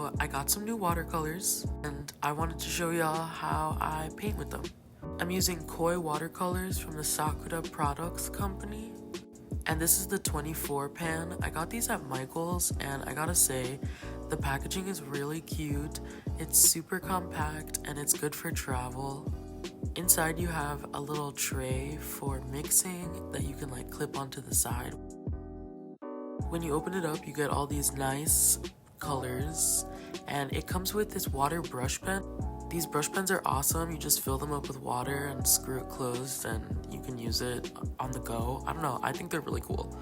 So I got some new watercolors and I wanted to show y'all how I paint with them. I'm using Koi watercolors from the Sakura Products company. And this is the 24 pan. I got these at Michael's and I gotta say, the packaging is really cute. It's super compact and it's good for travel. Inside you have a little tray for mixing that you can like clip onto the side. When you open it up, you get all these nice colors and it comes with this water brush pen. These brush pens are awesome. You just fill them up with water and screw it closed and you can use it on the go. I don't know, I think they're really cool.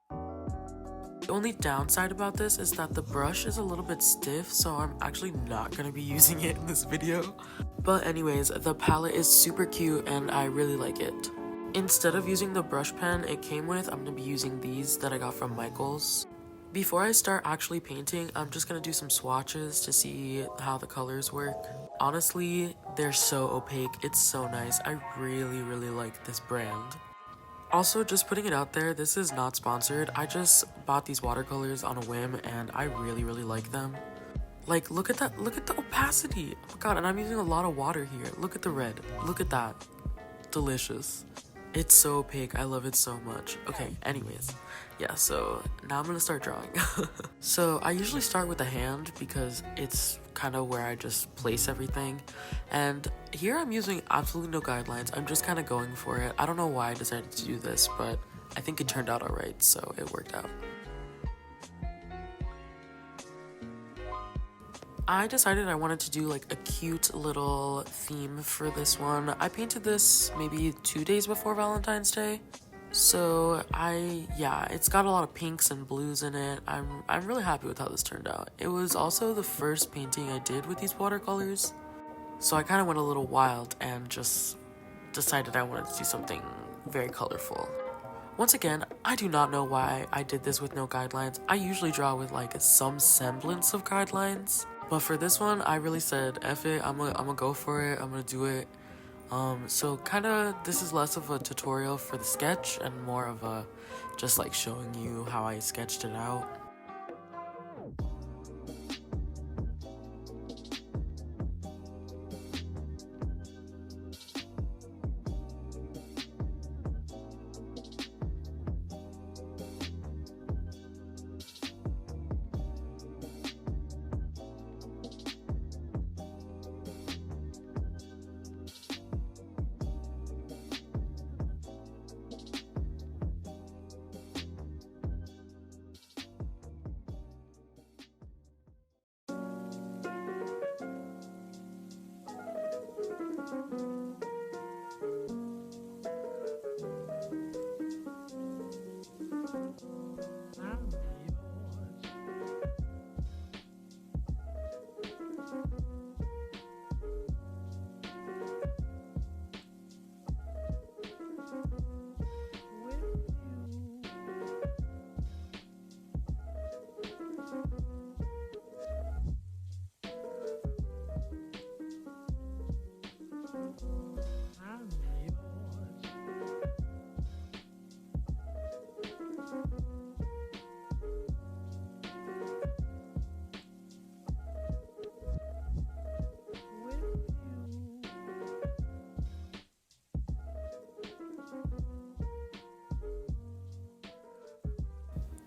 The only downside about this is that the brush is a little bit stiff, so I'm actually not gonna be using it in this video. But anyways, the palette is super cute and I really like it. Instead of using the brush pen it came with, I'm gonna be using these that I got from Michael's. Before I start actually painting, I'm just gonna do some swatches to see how the colors work. Honestly, they're so opaque, it's so nice. I really like this brand. Also, just putting it out there, this is not sponsored. I just bought these watercolors on a whim and I really like them. Like, look at that, look at the opacity. Oh my god, and I'm using a lot of water here. Look at the red, look at that. Delicious. It's so opaque, I love it so much. Okay, anyways, yeah, so now I'm gonna start drawing. So I usually start with the hand because it's kind of where I just place everything. And here I'm using absolutely no guidelines, I'm just kind of going for it. I don't know why I decided to do this, but I think it turned out alright, so it worked out. I decided I wanted to do like a cute little theme for this one. I painted this maybe 2 days before Valentine's Day. So it's got a lot of pinks and blues in it. I'm really happy with how this turned out. It was also the first painting I did with these watercolors. So I kind of went a little wild and just decided I wanted to do something very colorful. Once again, I do not know why I did this with no guidelines. I usually draw with like some semblance of guidelines. But for this one, I really said, F it, I'm gonna go for it, I'm gonna do it. So kinda, this is less of a tutorial for the sketch and more of a just like showing you how I sketched it out.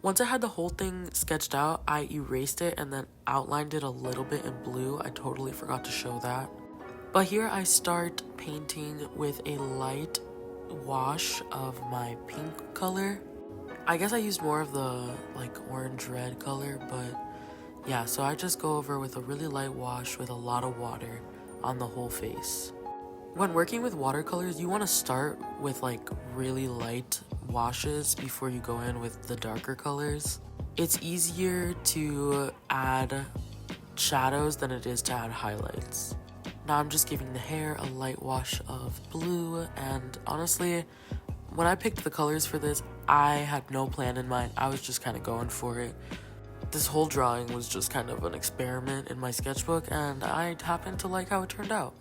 Once I had the whole thing sketched out, I erased it and then outlined it a little bit in blue. I totally forgot to show that. But here I start painting with a light wash of my pink color. I guess I used more of the like orange-red color, but yeah, so I just go over with a really light wash with a lot of water on the whole face. When working with watercolors, you want to start with like really light washes before you go in with the darker colors. It's easier to add shadows than it is to add highlights. Now I'm just giving the hair a light wash of blue, and honestly, when I picked the colors for this, I had no plan in mind. I was just kind of going for it. This whole drawing was just kind of an experiment in my sketchbook, and I happened to like how it turned out.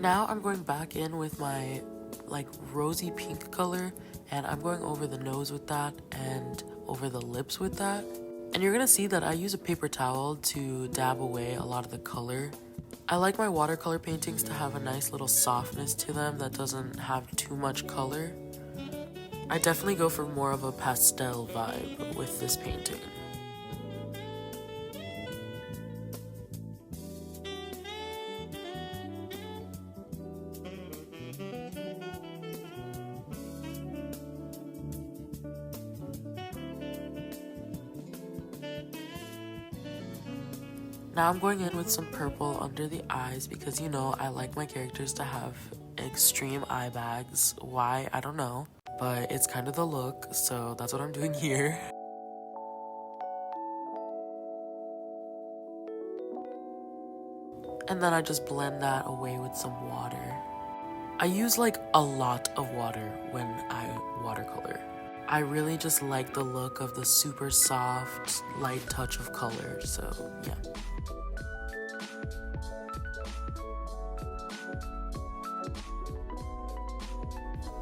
Now I'm going back in with my like rosy pink color, and I'm going over the nose with that and over the lips with that. And you're gonna see that I use a paper towel to dab away a lot of the color. I like my watercolor paintings to have a nice little softness to them that doesn't have too much color. I definitely go for more of a pastel vibe with this painting. Now I'm going in with some purple under the eyes because, you know, I like my characters to have extreme eye bags. Why? I don't know. But it's kind of the look, so that's what I'm doing here. And then I just blend that away with some water. I use like a lot of water when I watercolor. I really just like the look of the super soft, light touch of color, so yeah.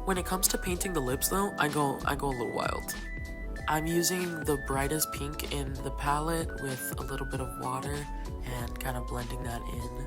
When it comes to painting the lips though, I go a little wild. I'm using the brightest pink in the palette with a little bit of water and kind of blending that in.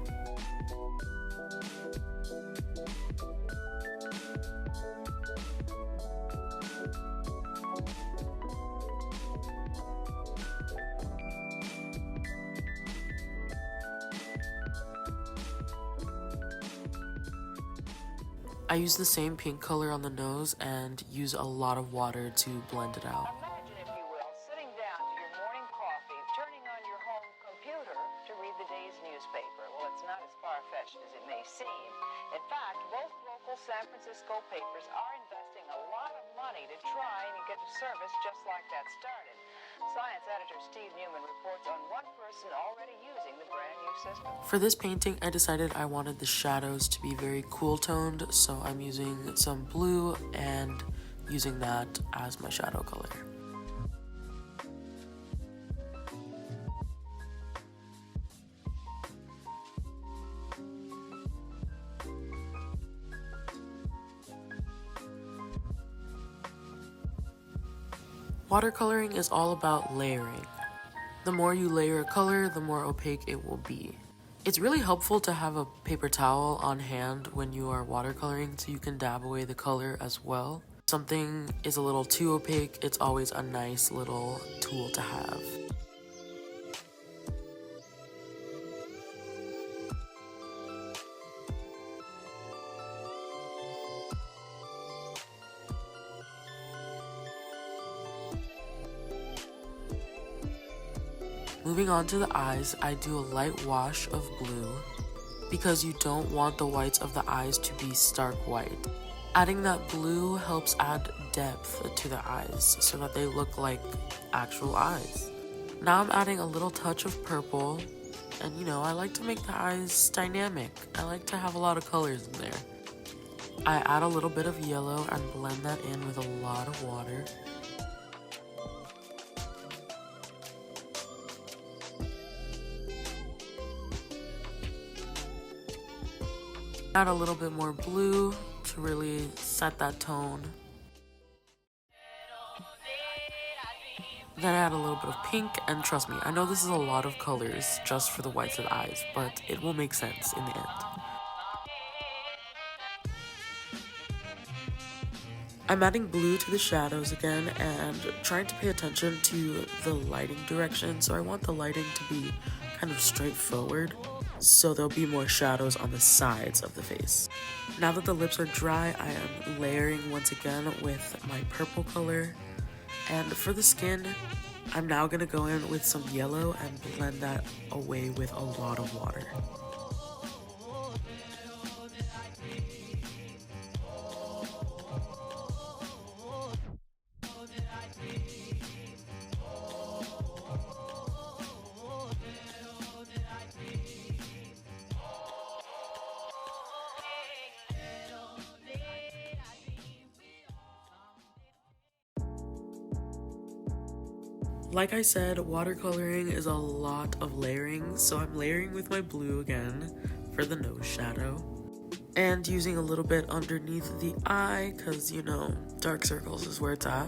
I use the same pink color on the nose and use a lot of water to blend it out. Imagine, if you will, sitting down to your morning coffee, turning on your home computer to read the day's newspaper. Well, it's not as far-fetched as it may seem. In fact, both local San Francisco papers are investing a lot of money to try and get a service just like that started. Science editor Steve Newman reports on one person already using the brand new system. For this painting, I decided I wanted the shadows to be very cool toned, so I'm using some blue and using that as my shadow color. Watercoloring is all about layering. The more you layer a color, the more opaque it will be. It's really helpful to have a paper towel on hand when you are watercoloring so you can dab away the color as well. If something is a little too opaque, it's always a nice little tool to have. Moving on to the eyes, I do a light wash of blue because you don't want the whites of the eyes to be stark white. Adding that blue helps add depth to the eyes so that they look like actual eyes. Now I'm adding a little touch of purple, and you know, I like to make the eyes dynamic. I like to have a lot of colors in there. I add a little bit of yellow and blend that in with a lot of water. Add a little bit more blue to really set that tone. Then add a little bit of pink, and trust me, I know this is a lot of colors just for the whites of the eyes, but it will make sense in the end. I'm adding blue to the shadows again and trying to pay attention to the lighting direction, so I want the lighting to be kind of straightforward, so there'll be more shadows on the sides of the face. Now that the lips are dry, I am layering once again with my purple color. And for the skin, I'm now gonna go in with some yellow and blend that away with a lot of water. Like I said, watercoloring is a lot of layering, so I'm layering with my blue again for the nose shadow. And using a little bit underneath the eye, because, you know, dark circles is where it's at.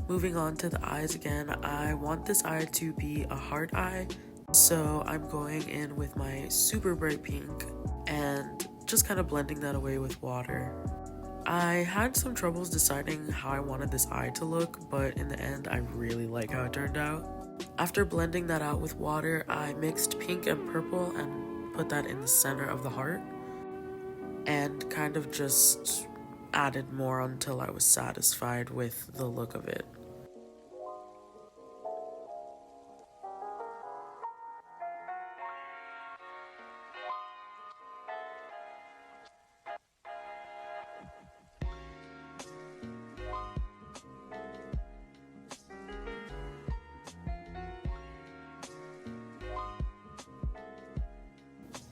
Moving on to the eyes again, I want this eye to be a heart eye, so I'm going in with my super bright pink and just kind of blending that away with water. I had some troubles deciding how I wanted this eye to look, but in the end I really like how it turned out. After blending that out with water, I mixed pink and purple and put that in the center of the heart and kind of just added more until I was satisfied with the look of it.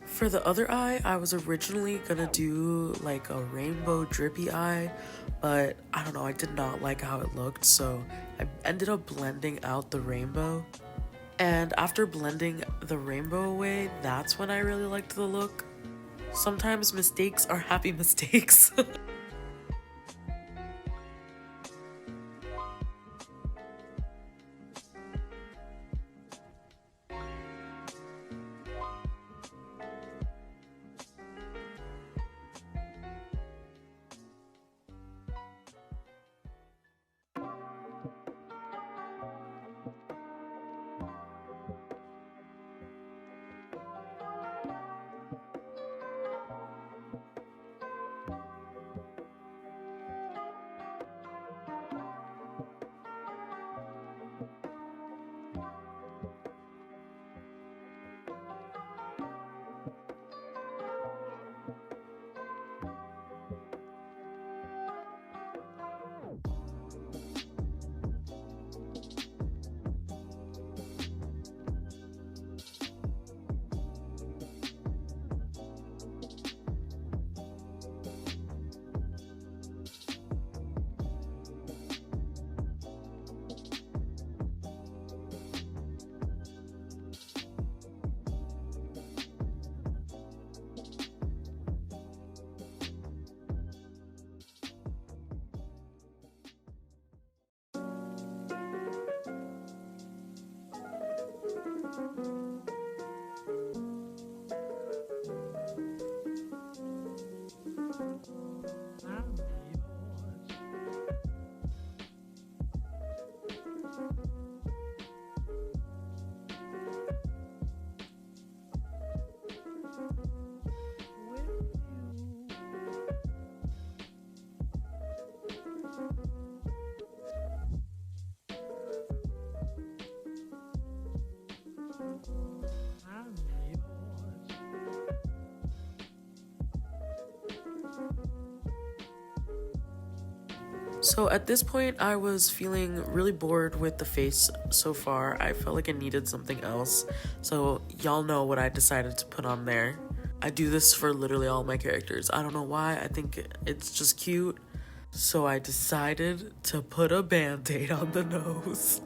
For the other eye, I was originally gonna do like a rainbow drippy eye, but I don't know, I did not like how it looked, so I ended up blending out the rainbow. And after blending the rainbow away, that's when I really liked the look. Sometimes mistakes are happy mistakes. So at this point, I was feeling really bored with the face so far. I felt like I needed something else. So y'all know what I decided to put on there. I do this for literally all my characters. I don't know why. I think it's just cute. So I decided to put a band-aid on the nose.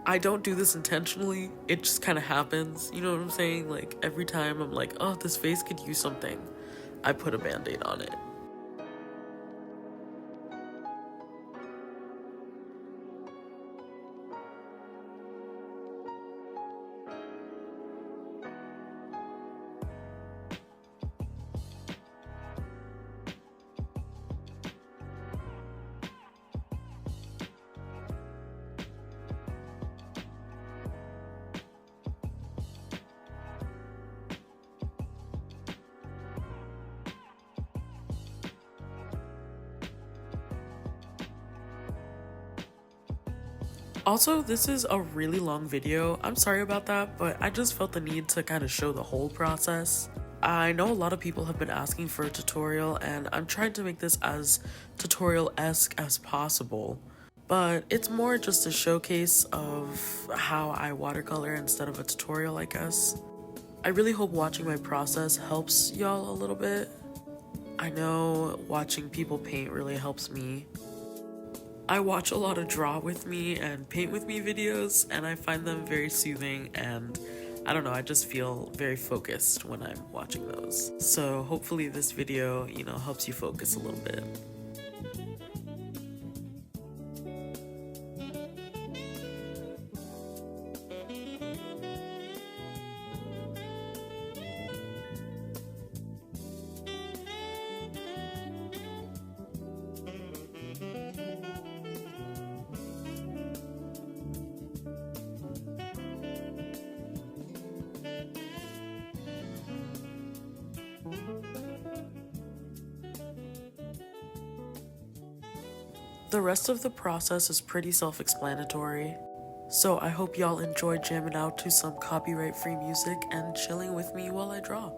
I don't do this intentionally. It just kind of happens. You know what I'm saying? Like every time I'm like, oh, this face could use something, I put a band-aid on it. Also, this is a really long video. I'm sorry about that, but I just felt the need to kind of show the whole process. I know a lot of people have been asking for a tutorial, and I'm trying to make this as tutorial-esque as possible. But it's more just a showcase of how I watercolor instead of a tutorial, I guess. I really hope watching my process helps y'all a little bit. I know watching people paint really helps me. I watch a lot of draw with me and paint with me videos, and I find them very soothing, and I don't know, I just feel very focused when I'm watching those. So hopefully this video, helps you focus a little bit. The rest of the process is pretty self-explanatory, so I hope y'all enjoy jamming out to some copyright-free music and chilling with me while I draw.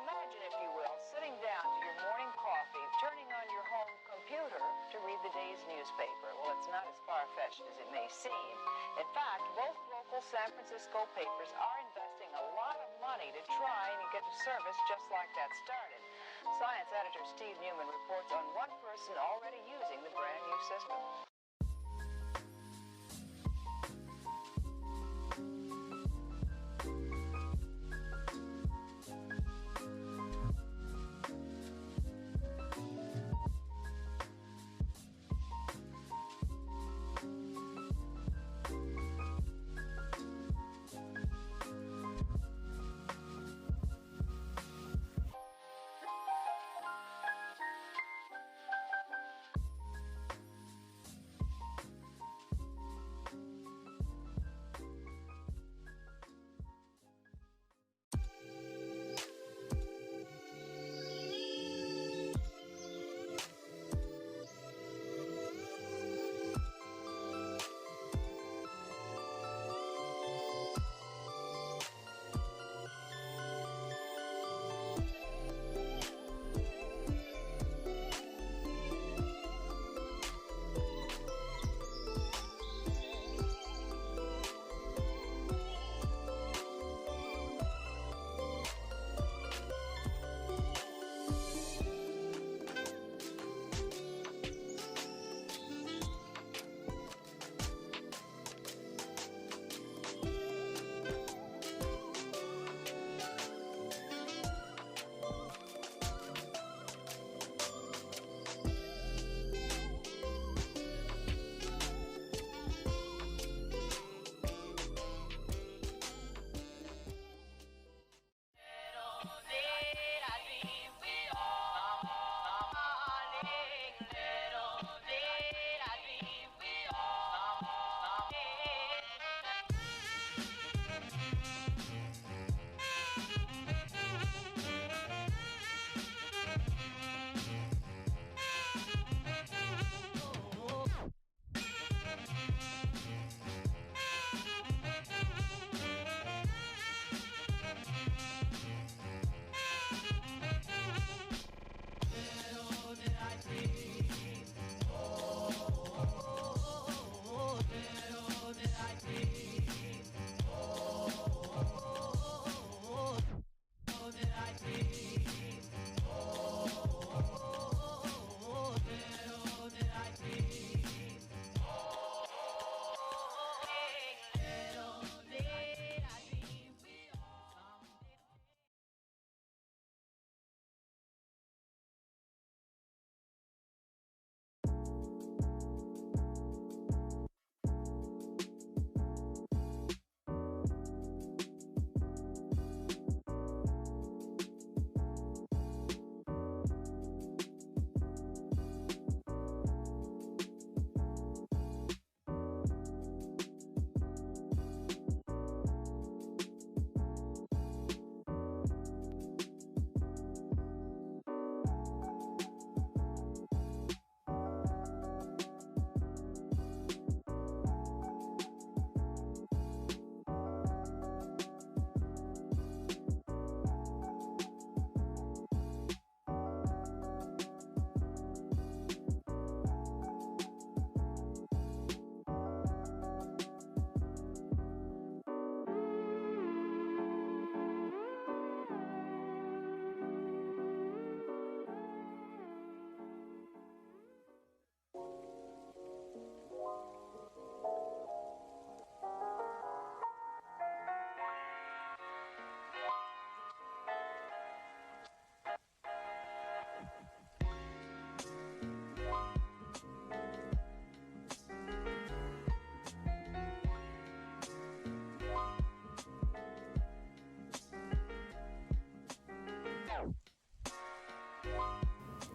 Imagine, if you will, sitting down to your morning coffee, turning on your home computer to read the day's newspaper. Well, it's not as far-fetched as it may seem. In fact, both local San Francisco papers are investing a lot of money to try and get a service just like that started. Science editor Steve Newman reports on one person already using the brand new system.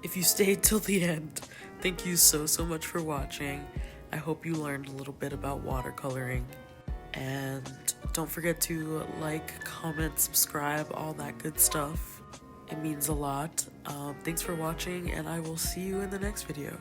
If you stayed till the end, thank you so much for watching. I hope you learned a little bit about watercoloring. And don't forget to like, comment, subscribe, all that good stuff. It means a lot. Thanks for watching, and I will see you in the next video.